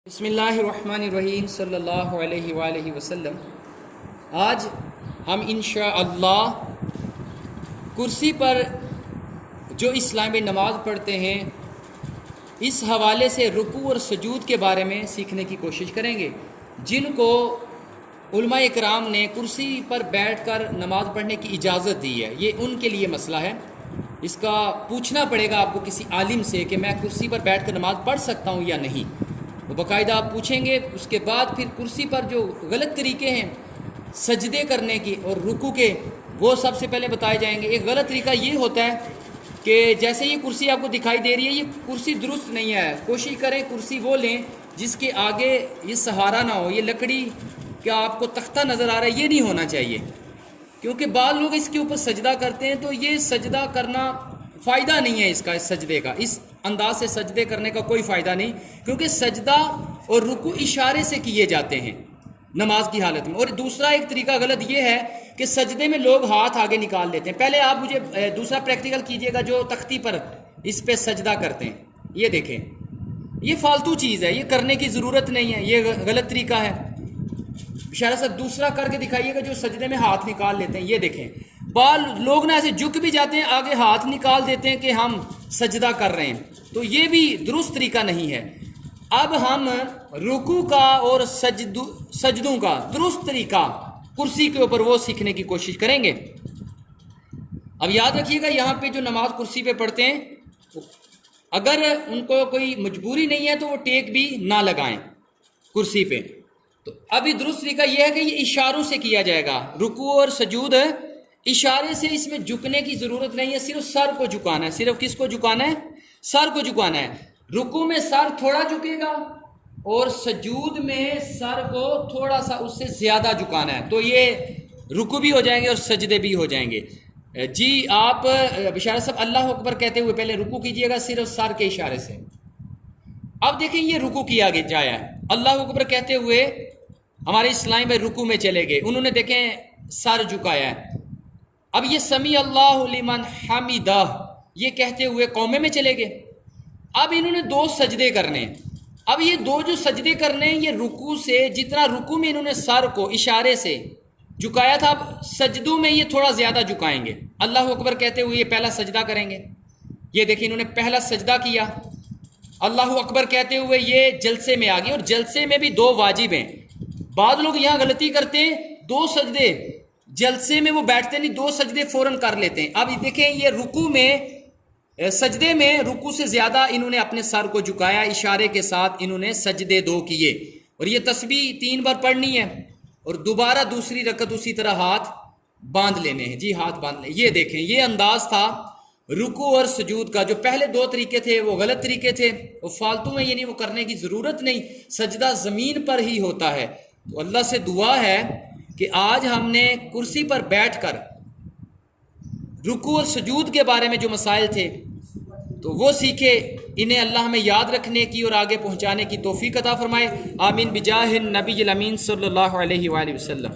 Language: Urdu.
بسم اللہ الرحمن الرحیم صلی اللہ علیہ وآلہ وسلم۔ آج ہم انشاءاللہ کرسی پر جو اسلام میں نماز پڑھتے ہیں اس حوالے سے رکوع اور سجود کے بارے میں سیکھنے کی کوشش کریں گے۔ جن کو علماء اکرام نے کرسی پر بیٹھ کر نماز پڑھنے کی اجازت دی ہے، یہ ان کے لیے مسئلہ ہے۔ اس کا پوچھنا پڑے گا آپ کو کسی عالم سے کہ میں کرسی پر بیٹھ کر نماز پڑھ سکتا ہوں یا نہیں۔ وہ باقاعدہ آپ پوچھیں گے، اس کے بعد پھر کرسی پر جو غلط طریقے ہیں سجدے کرنے کی اور رکوع کے، وہ سب سے پہلے بتائے جائیں گے۔ ایک غلط طریقہ یہ ہوتا ہے کہ جیسے یہ کرسی آپ کو دکھائی دے رہی ہے، یہ کرسی درست نہیں ہے۔ کوشش کریں کرسی وہ لیں جس کے آگے یہ سہارا نہ ہو، یہ لکڑی کا آپ کو تختہ نظر آ رہا ہے، یہ نہیں ہونا چاہیے، کیونکہ بعض لوگ اس کے اوپر سجدہ کرتے ہیں تو یہ سجدہ کرنا فائدہ نہیں ہے، اس کا، اس سجدے کا، اس انداز سے سجدے کرنے کا کوئی فائدہ نہیں، کیونکہ سجدہ اور رکوع اشارے سے کیے جاتے ہیں نماز کی حالت میں۔ اور دوسرا ایک طریقہ غلط یہ ہے کہ سجدے میں لوگ ہاتھ آگے نکال لیتے ہیں۔ پہلے آپ مجھے دوسرا پریکٹیکل کیجئے گا، جو تختی پر اس پہ سجدہ کرتے ہیں، یہ دیکھیں، یہ فالتو چیز ہے، یہ کرنے کی ضرورت نہیں ہے، یہ غلط طریقہ ہے۔ اشارہ سے دوسرا کر کے دکھائیے گا جو سجدے میں ہاتھ نکال لیتے ہیں، یہ دیکھیں۔ بعض لوگ نا ایسے جھک بھی جاتے ہیں، آگے ہاتھ نکال دیتے ہیں کہ ہم سجدہ کر رہے ہیں، تو یہ بھی درست طریقہ نہیں ہے۔ اب ہم رکوع کا اور سجدوں کا درست طریقہ کرسی کے اوپر وہ سیکھنے کی کوشش کریں گے۔ اب یاد رکھیے گا، یہاں پہ جو نماز کرسی پہ پڑھتے ہیں، اگر ان کو کوئی مجبوری نہیں ہے تو وہ ٹیک بھی نہ لگائیں کرسی پہ۔ تو ابھی درست طریقہ یہ ہے کہ یہ اشاروں سے کیا جائے گا۔ رکوع اور سجود اشارے سے، اس میں جھکنے کی ضرورت نہیں ہے، صرف سر کو جھکانا ہے۔ صرف کس کو جھکانا ہے؟ سر کو جھکانا ہے۔ رکوع میں سر تھوڑا جھکے گا اور سجود میں سر کو تھوڑا سا اس سے زیادہ جھکانا ہے، تو یہ رکوع بھی ہو جائیں گے اور سجدے بھی ہو جائیں گے۔ جی آپ بشارت صاحب اللہ اکبر کہتے ہوئے پہلے رکوع کیجئے گا صرف سر کے اشارے سے۔ اب دیکھیں یہ رکوع کیا جایا ہے، اللہ اکبر کہتے ہوئے ہمارے اسلامی میں رکوع میں چلے گئے، انہوں نے دیکھیں سر جھکایا ہے۔ اب یہ سمیع اللہ لمن حمیدہ یہ کہتے ہوئے قومے میں چلے گئے۔ اب انہوں نے دو سجدے کرنے ہیں۔ اب یہ دو جو سجدے کرنے ہیں، یہ رکوع سے جتنا رکوع میں انہوں نے سر کو اشارے سے جھکایا تھا، اب سجدوں میں یہ تھوڑا زیادہ جھکائیں گے۔ اللہ اکبر کہتے ہوئے یہ پہلا سجدہ کریں گے، یہ دیکھیں انہوں نے پہلا سجدہ کیا۔ اللہ اکبر کہتے ہوئے یہ جلسے میں آ گئے، اور جلسے میں بھی دو واجب ہیں۔ بعض لوگ یہاں غلطی کرتے ہیں، دو سجدے جلسے میں وہ بیٹھتے نہیں، دو سجدے فوراً کر لیتے ہیں۔ اب دیکھیں یہ رکوع میں، سجدے میں رکوع سے زیادہ انہوں نے اپنے سر کو جھکایا، اشارے کے ساتھ انہوں نے سجدے دو کیے، اور یہ تسبیح 3 بار پڑھنی ہے، اور دوبارہ دوسری رکعت اسی طرح ہاتھ باندھ لینے ہیں۔ جی ہاتھ باندھ لیں، یہ دیکھیں یہ انداز تھا رکوع اور سجود کا۔ جو پہلے دو طریقے تھے وہ غلط طریقے تھے، وہ فالتو میں، یعنی وہ کرنے کی ضرورت نہیں، سجدہ زمین پر ہی ہوتا ہے۔ تو اللہ سے دعا ہے کہ آج ہم نے کرسی پر بیٹھ کر رکوع اور سجود کے بارے میں جو مسائل تھے تو وہ سیکھے، انہیں اللہ ہمیں یاد رکھنے کی اور آگے پہنچانے کی توفیق عطا فرمائے۔ آمین بجاہ النبی الامین صلی اللہ علیہ وآلہ وسلم۔